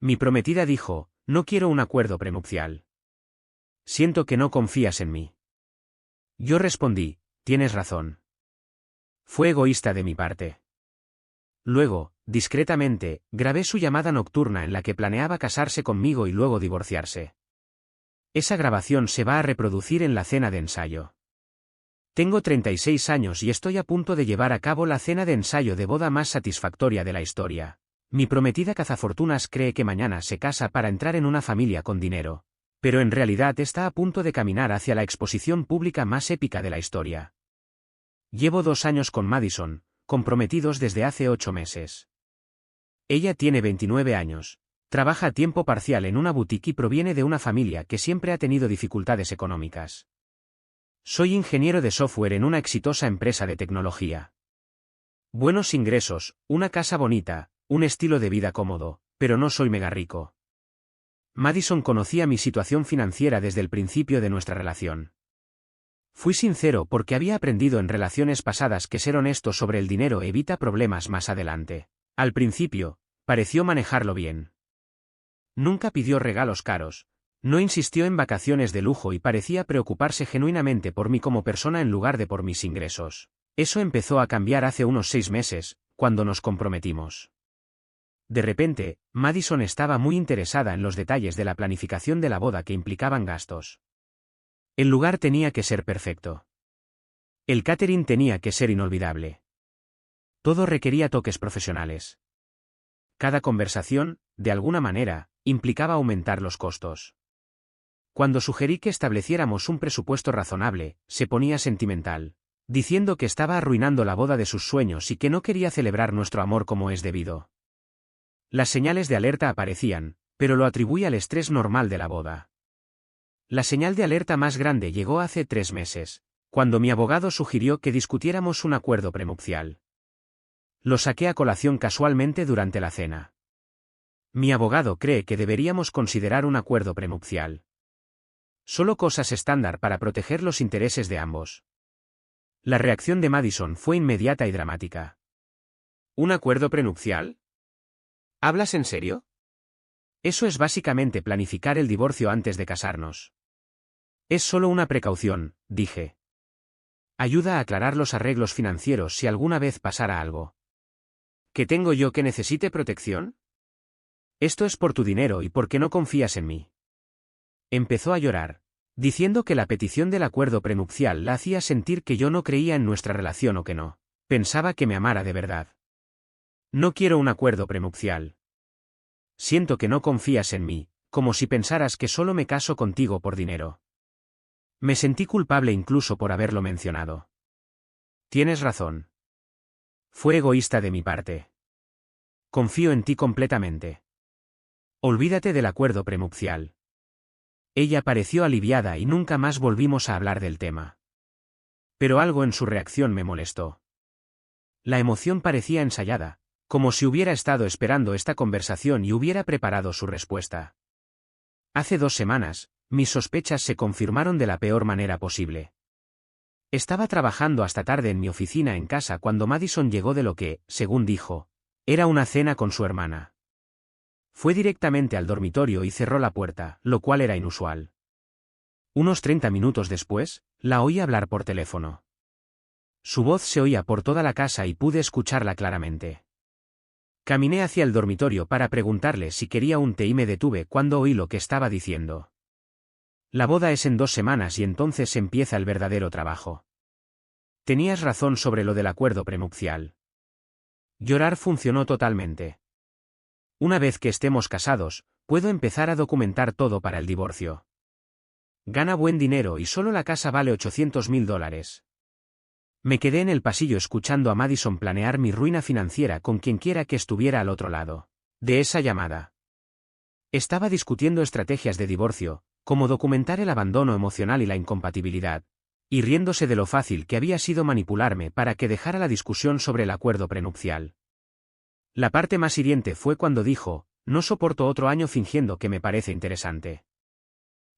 Mi prometida dijo, no quiero un acuerdo prenupcial. Siento que no confías en mí. Yo respondí, tienes razón. Fue egoísta de mi parte. Luego, discretamente, grabé su llamada nocturna en la que planeaba casarse conmigo y luego divorciarse. Esa grabación se va a reproducir en la cena de ensayo. Tengo 36 años y estoy a punto de llevar a cabo la cena de ensayo de boda más satisfactoria de la historia. Mi prometida cazafortunas cree que mañana se casa para entrar en una familia con dinero, pero en realidad está a punto de caminar hacia la exposición pública más épica de la historia. Llevo 2 años con Madison, comprometidos desde hace 8 meses. Ella tiene 29 años, trabaja a tiempo parcial en una boutique y proviene de una familia que siempre ha tenido dificultades económicas. Soy ingeniero de software en una exitosa empresa de tecnología. Buenos ingresos, una casa bonita, un estilo de vida cómodo, pero no soy mega rico. Madison conocía mi situación financiera desde el principio de nuestra relación. Fui sincero porque había aprendido en relaciones pasadas que ser honesto sobre el dinero evita problemas más adelante. Al principio, pareció manejarlo bien. Nunca pidió regalos caros, no insistió en vacaciones de lujo y parecía preocuparse genuinamente por mí como persona en lugar de por mis ingresos. Eso empezó a cambiar hace unos 6 meses, cuando nos comprometimos. De repente, Madison estaba muy interesada en los detalles de la planificación de la boda que implicaban gastos. El lugar tenía que ser perfecto. El catering tenía que ser inolvidable. Todo requería toques profesionales. Cada conversación, de alguna manera, implicaba aumentar los costos. Cuando sugerí que estableciéramos un presupuesto razonable, se ponía sentimental, diciendo que estaba arruinando la boda de sus sueños y que no quería celebrar nuestro amor como es debido. Las señales de alerta aparecían, pero lo atribuí al estrés normal de la boda. La señal de alerta más grande llegó hace 3 meses, cuando mi abogado sugirió que discutiéramos un acuerdo prenupcial. Lo saqué a colación casualmente durante la cena. Mi abogado cree que deberíamos considerar un acuerdo prenupcial. Solo cosas estándar para proteger los intereses de ambos. La reacción de Madison fue inmediata y dramática. ¿Un acuerdo prenupcial? ¿Hablas en serio? Eso es básicamente planificar el divorcio antes de casarnos. Es solo una precaución, dije. Ayuda a aclarar los arreglos financieros si alguna vez pasara algo. ¿Qué tengo yo que necesite protección? Esto es por tu dinero y porque no confías en mí. Empezó a llorar, diciendo que la petición del acuerdo prenupcial la hacía sentir que yo no creía en nuestra relación o que no pensaba que me amara de verdad. No quiero un acuerdo prenupcial. Siento que no confías en mí, como si pensaras que solo me caso contigo por dinero. Me sentí culpable incluso por haberlo mencionado. Tienes razón. Fue egoísta de mi parte. Confío en ti completamente. Olvídate del acuerdo prenupcial. Ella pareció aliviada y nunca más volvimos a hablar del tema. Pero algo en su reacción me molestó. La emoción parecía ensayada, como si hubiera estado esperando esta conversación y hubiera preparado su respuesta. Hace 2 semanas, mis sospechas se confirmaron de la peor manera posible. Estaba trabajando hasta tarde en mi oficina en casa cuando Madison llegó de lo que, según dijo, era una cena con su hermana. Fue directamente al dormitorio y cerró la puerta, lo cual era inusual. Unos 30 minutos después, la oí hablar por teléfono. Su voz se oía por toda la casa y pude escucharla claramente. Caminé hacia el dormitorio para preguntarle si quería un té y me detuve cuando oí lo que estaba diciendo. La boda es en 2 semanas y entonces empieza el verdadero trabajo. Tenías razón sobre lo del acuerdo prenupcial. Llorar funcionó totalmente. Una vez que estemos casados, puedo empezar a documentar todo para el divorcio. Gana buen dinero y solo la casa vale $800,000. Me quedé en el pasillo escuchando a Madison planear mi ruina financiera con quien quiera que estuviera al otro lado de esa llamada. Estaba discutiendo estrategias de divorcio, como documentar el abandono emocional y la incompatibilidad, y riéndose de lo fácil que había sido manipularme para que dejara la discusión sobre el acuerdo prenupcial. La parte más hiriente fue cuando dijo, no soporto otro año fingiendo que me parece interesante.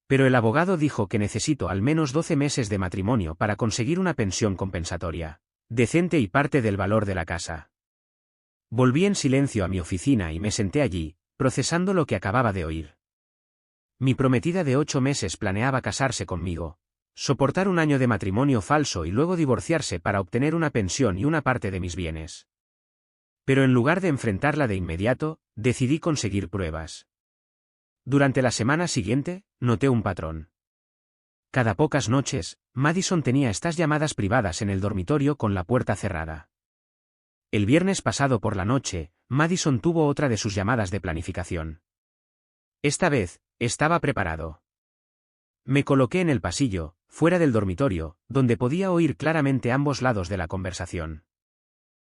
Pero el abogado dijo que necesito al menos 12 meses de matrimonio para conseguir una pensión compensatoria decente y parte del valor de la casa. Volví en silencio a mi oficina y me senté allí, procesando lo que acababa de oír. Mi prometida de 8 meses planeaba casarse conmigo, soportar un año de matrimonio falso y luego divorciarse para obtener una pensión y una parte de mis bienes. Pero en lugar de enfrentarla de inmediato, decidí conseguir pruebas. Durante la semana siguiente, noté un patrón. Cada pocas noches, Madison tenía estas llamadas privadas en el dormitorio con la puerta cerrada. El viernes pasado por la noche, Madison tuvo otra de sus llamadas de planificación. Esta vez, estaba preparado. Me coloqué en el pasillo, fuera del dormitorio, donde podía oír claramente ambos lados de la conversación.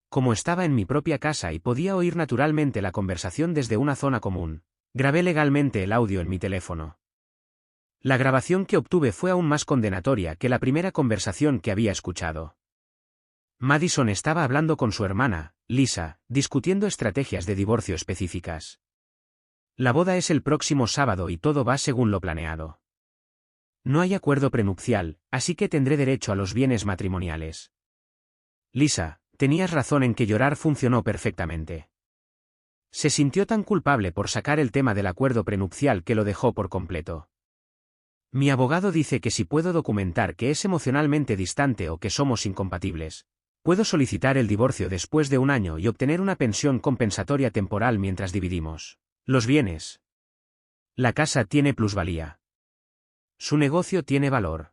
Como estaba en mi propia casa y podía oír naturalmente la conversación desde una zona común, grabé legalmente el audio en mi teléfono. La grabación que obtuve fue aún más condenatoria que la primera conversación que había escuchado. Madison estaba hablando con su hermana, Lisa, discutiendo estrategias de divorcio específicas. La boda es el próximo sábado y todo va según lo planeado. No hay acuerdo prenupcial, así que tendré derecho a los bienes matrimoniales. Lisa, tenías razón en que llorar funcionó perfectamente. Se sintió tan culpable por sacar el tema del acuerdo prenupcial que lo dejó por completo. Mi abogado dice que si puedo documentar que es emocionalmente distante o que somos incompatibles, puedo solicitar el divorcio después de un año y obtener una pensión compensatoria temporal mientras dividimos los bienes. La casa tiene plusvalía. Su negocio tiene valor.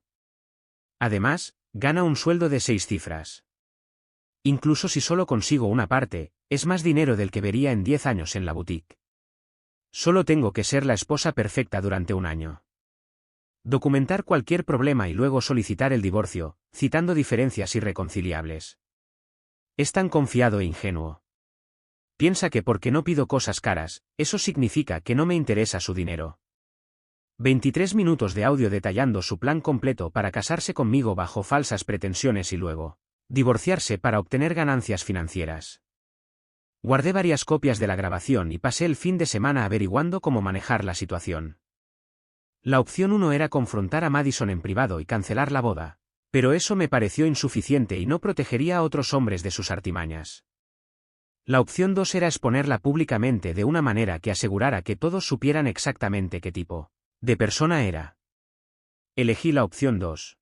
Además, gana un sueldo de 6 cifras. Incluso si solo consigo una parte, es más dinero del que vería en 10 años en la boutique. Solo tengo que ser la esposa perfecta durante un año. Documentar cualquier problema y luego solicitar el divorcio, citando diferencias irreconciliables. Es tan confiado e ingenuo. Piensa que porque no pido cosas caras, eso significa que no me interesa su dinero. 23 minutos de audio detallando su plan completo para casarse conmigo bajo falsas pretensiones y luego divorciarse para obtener ganancias financieras. Guardé varias copias de la grabación y pasé el fin de semana averiguando cómo manejar la situación. La opción 1 era confrontar a Madison en privado y cancelar la boda, pero eso me pareció insuficiente y no protegería a otros hombres de sus artimañas. La opción 2 era exponerla públicamente de una manera que asegurara que todos supieran exactamente qué tipo de persona era. Elegí la opción 2.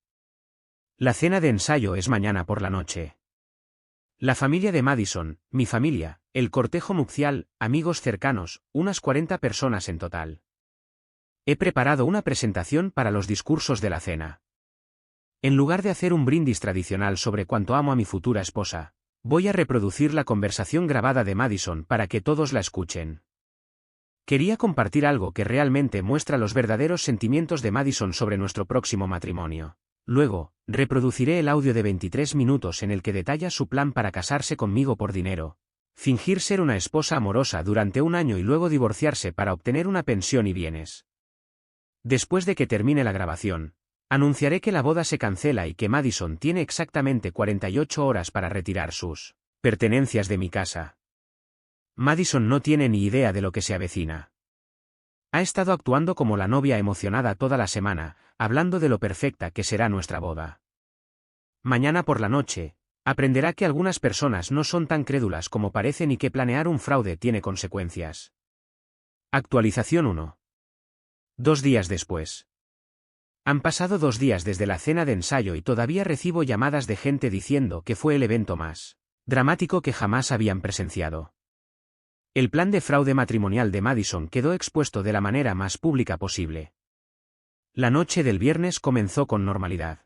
La cena de ensayo es mañana por la noche. La familia de Madison, mi familia, el cortejo nupcial, amigos cercanos, unas 40 personas en total. He preparado una presentación para los discursos de la cena. En lugar de hacer un brindis tradicional sobre cuánto amo a mi futura esposa, voy a reproducir la conversación grabada de Madison para que todos la escuchen. Quería compartir algo que realmente muestra los verdaderos sentimientos de Madison sobre nuestro próximo matrimonio. Luego, reproduciré el audio de 23 minutos en el que detalla su plan para casarse conmigo por dinero, fingir ser una esposa amorosa durante un año y luego divorciarse para obtener una pensión y bienes. Después de que termine la grabación, anunciaré que la boda se cancela y que Madison tiene exactamente 48 horas para retirar sus pertenencias de mi casa. Madison no tiene ni idea de lo que se avecina. Ha estado actuando como la novia emocionada toda la semana, hablando de lo perfecta que será nuestra boda. Mañana por la noche, aprenderá que algunas personas no son tan crédulas como parecen y que planear un fraude tiene consecuencias. Actualización 1. 2 días después. Han pasado 2 días desde la cena de ensayo y todavía recibo llamadas de gente diciendo que fue el evento más dramático que jamás habían presenciado. El plan de fraude matrimonial de Madison quedó expuesto de la manera más pública posible. La noche del viernes comenzó con normalidad.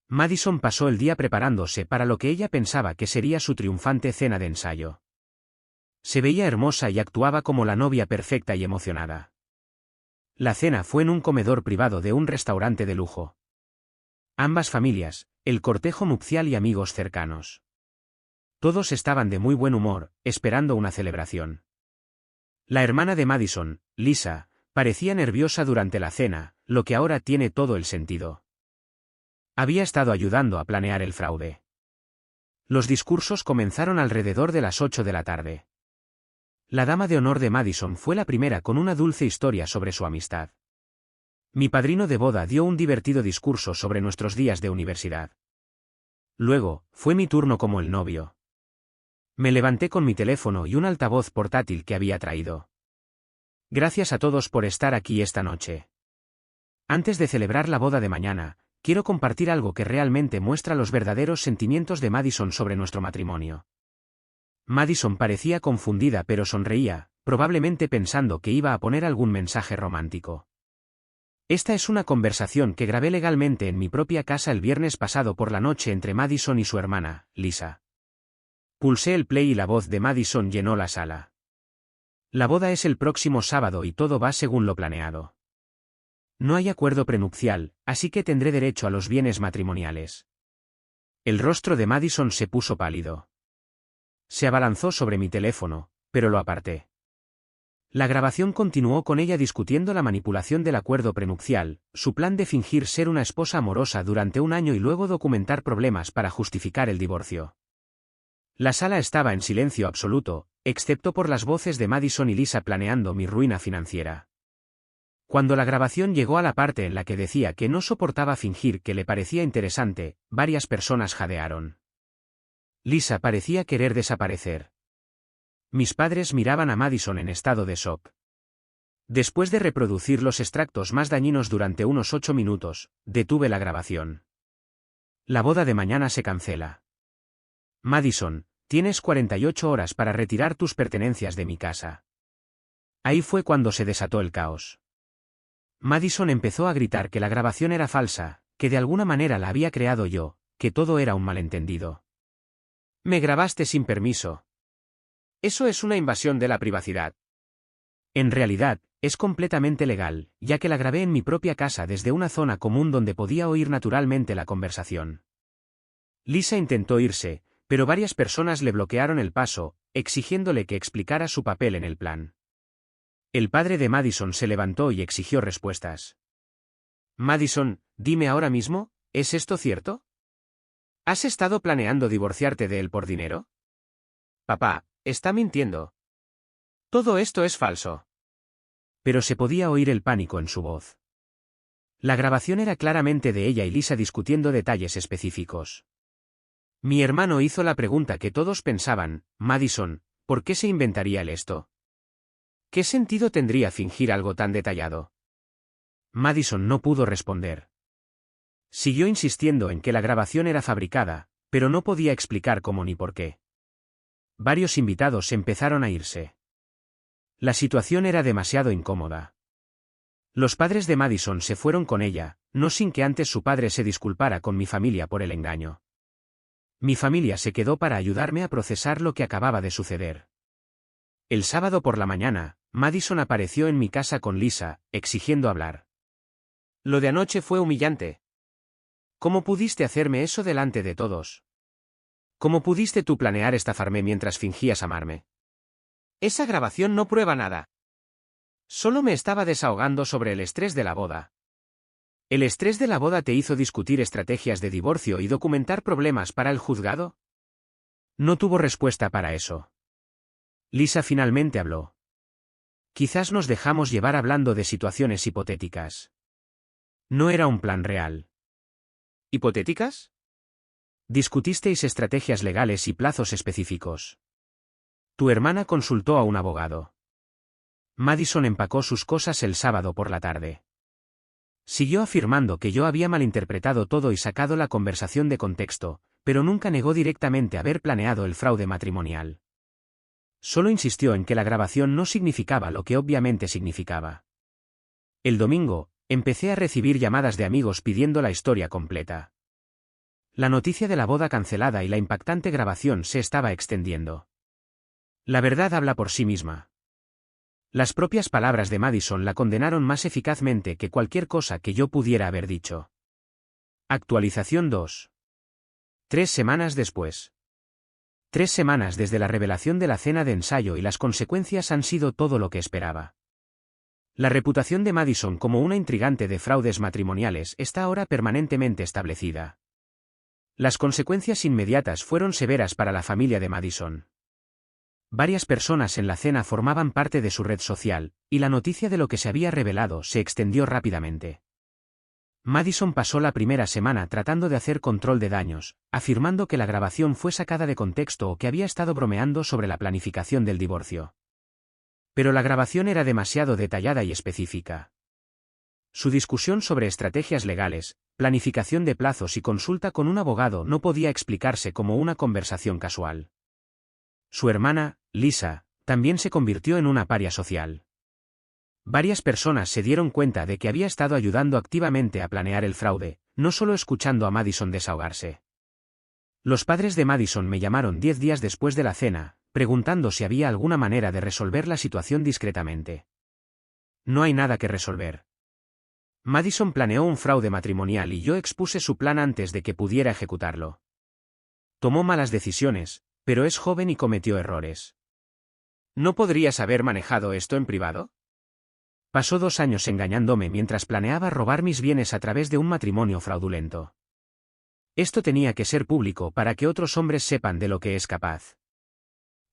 Madison pasó el día preparándose para lo que ella pensaba que sería su triunfante cena de ensayo. Se veía hermosa y actuaba como la novia perfecta y emocionada. La cena fue en un comedor privado de un restaurante de lujo. Ambas familias, el cortejo nupcial y amigos cercanos. Todos estaban de muy buen humor, esperando una celebración. La hermana de Madison, Lisa, parecía nerviosa durante la cena, lo que ahora tiene todo el sentido. Había estado ayudando a planear el fraude. Los discursos comenzaron alrededor de las 8 de la tarde. La dama de honor de Madison fue la primera con una dulce historia sobre su amistad. Mi padrino de boda dio un divertido discurso sobre nuestros días de universidad. Luego, fue mi turno como el novio. Me levanté con mi teléfono y un altavoz portátil que había traído. Gracias a todos por estar aquí esta noche. Antes de celebrar la boda de mañana, quiero compartir algo que realmente muestra los verdaderos sentimientos de Madison sobre nuestro matrimonio. Madison parecía confundida pero sonreía, probablemente pensando que iba a poner algún mensaje romántico. Esta es una conversación que grabé legalmente en mi propia casa el viernes pasado por la noche entre Madison y su hermana, Lisa. Pulsé el play y la voz de Madison llenó la sala. La boda es el próximo sábado y todo va según lo planeado. No hay acuerdo prenupcial, así que tendré derecho a los bienes matrimoniales. El rostro de Madison se puso pálido. Se abalanzó sobre mi teléfono, pero lo aparté. La grabación continuó con ella discutiendo la manipulación del acuerdo prenupcial, su plan de fingir ser una esposa amorosa durante un año y luego documentar problemas para justificar el divorcio. La sala estaba en silencio absoluto, excepto por las voces de Madison y Lisa planeando mi ruina financiera. Cuando la grabación llegó a la parte en la que decía que no soportaba fingir que le parecía interesante, varias personas jadearon. Lisa parecía querer desaparecer. Mis padres miraban a Madison en estado de shock. Después de reproducir los extractos más dañinos durante unos 8 minutos, detuve la grabación. La boda de mañana se cancela. Madison, tienes 48 horas para retirar tus pertenencias de mi casa. Ahí fue cuando se desató el caos. Madison empezó a gritar que la grabación era falsa, que de alguna manera la había creado yo, que todo era un malentendido. Me grabaste sin permiso. Eso es una invasión de la privacidad. En realidad, es completamente legal, ya que la grabé en mi propia casa desde una zona común donde podía oír naturalmente la conversación. Lisa intentó irse, pero varias personas le bloquearon el paso, exigiéndole que explicara su papel en el plan. El padre de Madison se levantó y exigió respuestas. Madison, dime ahora mismo, ¿es esto cierto? ¿Has estado planeando divorciarte de él por dinero? Papá, está mintiendo. Todo esto es falso. Pero se podía oír el pánico en su voz. La grabación era claramente de ella y Lisa discutiendo detalles específicos. Mi hermano hizo la pregunta que todos pensaban, Madison, ¿por qué se inventaría él esto? ¿Qué sentido tendría fingir algo tan detallado? Madison no pudo responder. Siguió insistiendo en que la grabación era fabricada, pero no podía explicar cómo ni por qué. Varios invitados empezaron a irse. La situación era demasiado incómoda. Los padres de Madison se fueron con ella, no sin que antes su padre se disculpara con mi familia por el engaño. Mi familia se quedó para ayudarme a procesar lo que acababa de suceder. El sábado por la mañana, Madison apareció en mi casa con Lisa, exigiendo hablar. Lo de anoche fue humillante. ¿Cómo pudiste hacerme eso delante de todos? ¿Cómo pudiste tú planear estafarme mientras fingías amarme? Esa grabación no prueba nada. Solo me estaba desahogando sobre el estrés de la boda. ¿El estrés de la boda te hizo discutir estrategias de divorcio y documentar problemas para el juzgado? No tuvo respuesta para eso. Lisa finalmente habló. Quizás nos dejamos llevar hablando de situaciones hipotéticas. No era un plan real. ¿Hipotéticas? Discutisteis estrategias legales y plazos específicos. Tu hermana consultó a un abogado. Madison empacó sus cosas el sábado por la tarde. Siguió afirmando que yo había malinterpretado todo y sacado la conversación de contexto, pero nunca negó directamente haber planeado el fraude matrimonial. Solo insistió en que la grabación no significaba lo que obviamente significaba. El domingo, empecé a recibir llamadas de amigos pidiendo la historia completa. La noticia de la boda cancelada y la impactante grabación se estaba extendiendo. La verdad habla por sí misma. Las propias palabras de Madison la condenaron más eficazmente que cualquier cosa que yo pudiera haber dicho. Actualización 2. 3 semanas después. 3 semanas desde la revelación de la cena de ensayo y las consecuencias han sido todo lo que esperaba. La reputación de Madison como una intrigante de fraudes matrimoniales está ahora permanentemente establecida. Las consecuencias inmediatas fueron severas para la familia de Madison. Varias personas en la cena formaban parte de su red social, y la noticia de lo que se había revelado se extendió rápidamente. Madison pasó la primera semana tratando de hacer control de daños, afirmando que la grabación fue sacada de contexto o que había estado bromeando sobre la planificación del divorcio. Pero la grabación era demasiado detallada y específica. Su discusión sobre estrategias legales, planificación de plazos y consulta con un abogado no podía explicarse como una conversación casual. Su hermana, Lisa, también se convirtió en una paria social. Varias personas se dieron cuenta de que había estado ayudando activamente a planear el fraude, no solo escuchando a Madison desahogarse. Los padres de Madison me llamaron 10 días después de la cena, preguntando si había alguna manera de resolver la situación discretamente. No hay nada que resolver. Madison planeó un fraude matrimonial y yo expuse su plan antes de que pudiera ejecutarlo. Tomó malas decisiones, pero es joven y cometió errores. ¿No podrías haber manejado esto en privado? Pasó 2 años engañándome mientras planeaba robar mis bienes a través de un matrimonio fraudulento. Esto tenía que ser público para que otros hombres sepan de lo que es capaz.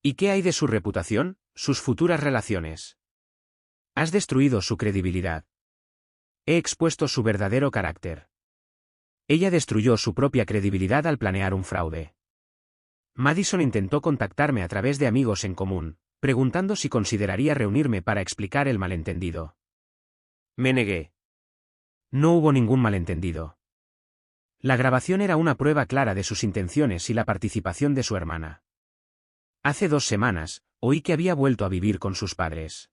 ¿Y qué hay de su reputación, sus futuras relaciones? Has destruido su credibilidad. He expuesto su verdadero carácter. Ella destruyó su propia credibilidad al planear un fraude. Madison intentó contactarme a través de amigos en común, preguntando si consideraría reunirme para explicar el malentendido. Me negué. No hubo ningún malentendido. La grabación era una prueba clara de sus intenciones y la participación de su hermana. Hace 2 semanas, oí que había vuelto a vivir con sus padres.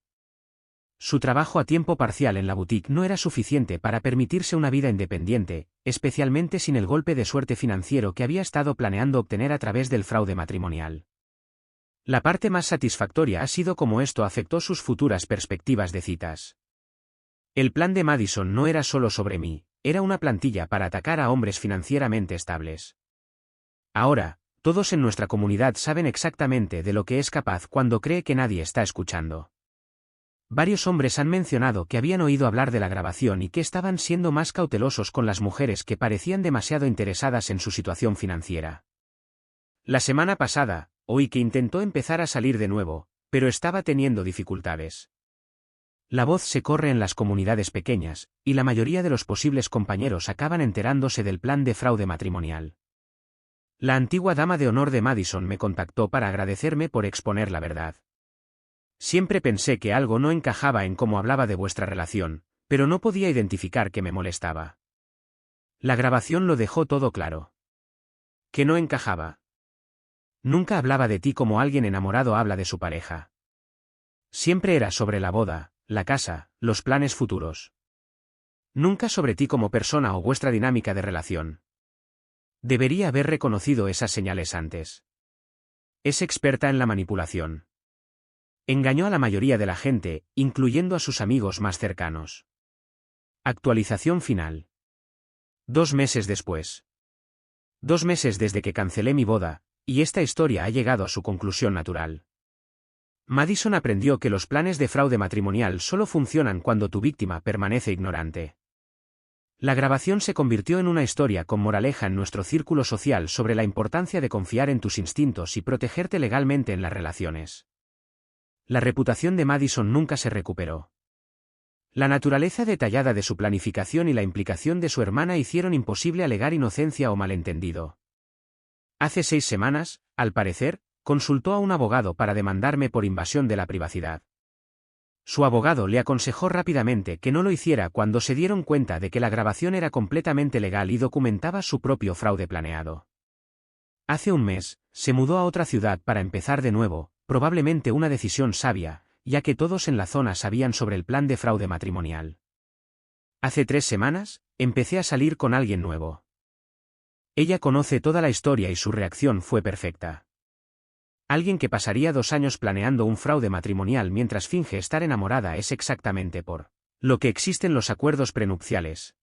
Su trabajo a tiempo parcial en la boutique no era suficiente para permitirse una vida independiente, especialmente sin el golpe de suerte financiero que había estado planeando obtener a través del fraude matrimonial. La parte más satisfactoria ha sido cómo esto afectó sus futuras perspectivas de citas. El plan de Madison no era solo sobre mí, era una plantilla para atacar a hombres financieramente estables. Ahora, todos en nuestra comunidad saben exactamente de lo que es capaz cuando cree que nadie está escuchando. Varios hombres han mencionado que habían oído hablar de la grabación y que estaban siendo más cautelosos con las mujeres que parecían demasiado interesadas en su situación financiera. La semana pasada, oí que intentó empezar a salir de nuevo, pero estaba teniendo dificultades. La voz se corre en las comunidades pequeñas, y la mayoría de los posibles compañeros acaban enterándose del plan de fraude matrimonial. La antigua dama de honor de Madison me contactó para agradecerme por exponer la verdad. Siempre pensé que algo no encajaba en cómo hablaba de vuestra relación, pero no podía identificar qué me molestaba. La grabación lo dejó todo claro. ¿Qué no encajaba? Nunca hablaba de ti como alguien enamorado habla de su pareja. Siempre era sobre la boda, la casa, los planes futuros. Nunca sobre ti como persona o vuestra dinámica de relación. Debería haber reconocido esas señales antes. Es experta en la manipulación. Engañó a la mayoría de la gente, incluyendo a sus amigos más cercanos. Actualización final. 2 meses después. 2 meses desde que cancelé mi boda, y esta historia ha llegado a su conclusión natural. Madison aprendió que los planes de fraude matrimonial solo funcionan cuando tu víctima permanece ignorante. La grabación se convirtió en una historia con moraleja en nuestro círculo social sobre la importancia de confiar en tus instintos y protegerte legalmente en las relaciones. La reputación de Madison nunca se recuperó. La naturaleza detallada de su planificación y la implicación de su hermana hicieron imposible alegar inocencia o malentendido. Hace 6 semanas, al parecer, consultó a un abogado para demandarme por invasión de la privacidad. Su abogado le aconsejó rápidamente que no lo hiciera cuando se dieron cuenta de que la grabación era completamente legal y documentaba su propio fraude planeado. Hace un mes, se mudó a otra ciudad para empezar de nuevo, probablemente una decisión sabia, ya que todos en la zona sabían sobre el plan de fraude matrimonial. Hace 3 semanas, empecé a salir con alguien nuevo. Ella conoce toda la historia y su reacción fue perfecta. Alguien que pasaría 2 años planeando un fraude matrimonial mientras finge estar enamorada es exactamente por lo que existen los acuerdos prenupciales.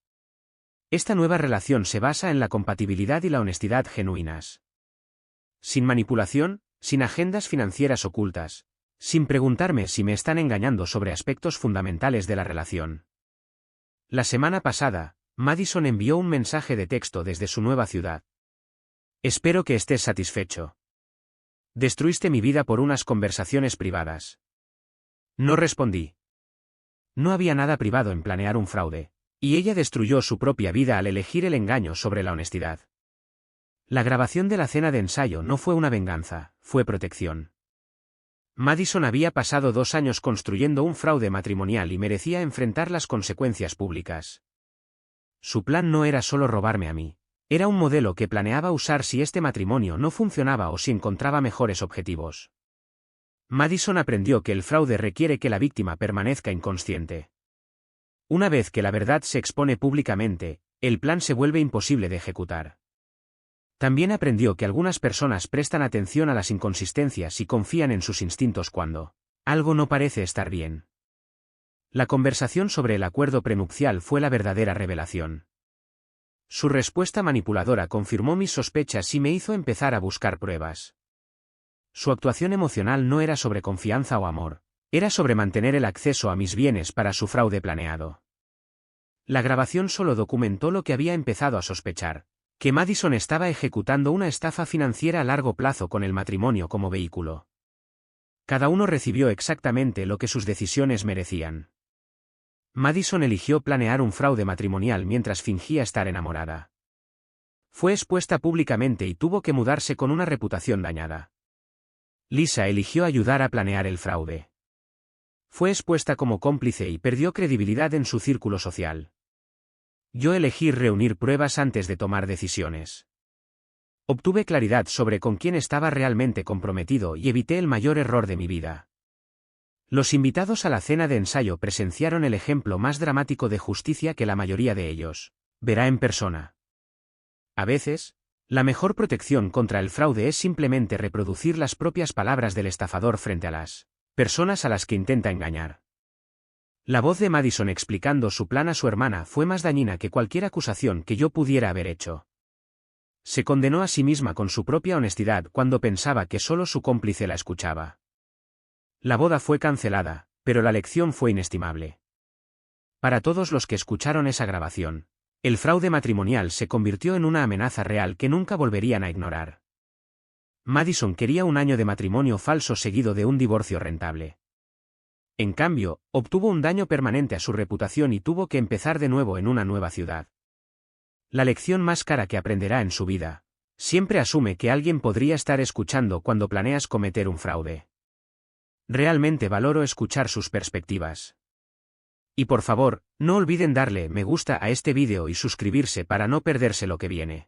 Esta nueva relación se basa en la compatibilidad y la honestidad genuinas. Sin manipulación, sin agendas financieras ocultas, sin preguntarme si me están engañando sobre aspectos fundamentales de la relación. La semana pasada, Madison envió un mensaje de texto desde su nueva ciudad. Espero que estés satisfecho. Destruiste mi vida por unas conversaciones privadas. No respondí. No había nada privado en planear un fraude, y ella destruyó su propia vida al elegir el engaño sobre la honestidad. La grabación de la cena de ensayo no fue una venganza, fue protección. Madison había pasado 2 años construyendo un fraude matrimonial y merecía enfrentar las consecuencias públicas. Su plan no era solo robarme a mí. Era un modelo que planeaba usar si este matrimonio no funcionaba o si encontraba mejores objetivos. Madison aprendió que el fraude requiere que la víctima permanezca inconsciente. Una vez que la verdad se expone públicamente, el plan se vuelve imposible de ejecutar. También aprendió que algunas personas prestan atención a las inconsistencias y confían en sus instintos cuando algo no parece estar bien. La conversación sobre el acuerdo prenupcial fue la verdadera revelación. Su respuesta manipuladora confirmó mis sospechas y me hizo empezar a buscar pruebas. Su actuación emocional no era sobre confianza o amor, era sobre mantener el acceso a mis bienes para su fraude planeado. La grabación solo documentó lo que había empezado a sospechar, que Madison estaba ejecutando una estafa financiera a largo plazo con el matrimonio como vehículo. Cada uno recibió exactamente lo que sus decisiones merecían. Madison eligió planear un fraude matrimonial mientras fingía estar enamorada. Fue expuesta públicamente y tuvo que mudarse con una reputación dañada. Lisa eligió ayudar a planear el fraude. Fue expuesta como cómplice y perdió credibilidad en su círculo social. Yo elegí reunir pruebas antes de tomar decisiones. Obtuve claridad sobre con quién estaba realmente comprometido y evité el mayor error de mi vida. Los invitados a la cena de ensayo presenciaron el ejemplo más dramático de justicia que la mayoría de ellos verá en persona. A veces, la mejor protección contra el fraude es simplemente reproducir las propias palabras del estafador frente a las personas a las que intenta engañar. La voz de Madison explicando su plan a su hermana fue más dañina que cualquier acusación que yo pudiera haber hecho. Se condenó a sí misma con su propia honestidad cuando pensaba que solo su cómplice la escuchaba. La boda fue cancelada, pero la lección fue inestimable. Para todos los que escucharon esa grabación, el fraude matrimonial se convirtió en una amenaza real que nunca volverían a ignorar. Madison quería un año de matrimonio falso seguido de un divorcio rentable. En cambio, obtuvo un daño permanente a su reputación y tuvo que empezar de nuevo en una nueva ciudad. La lección más cara que aprenderá en su vida: siempre asume que alguien podría estar escuchando cuando planeas cometer un fraude. Realmente valoro escuchar sus perspectivas. Y por favor, no olviden darle me gusta a este vídeo y suscribirse para no perderse lo que viene.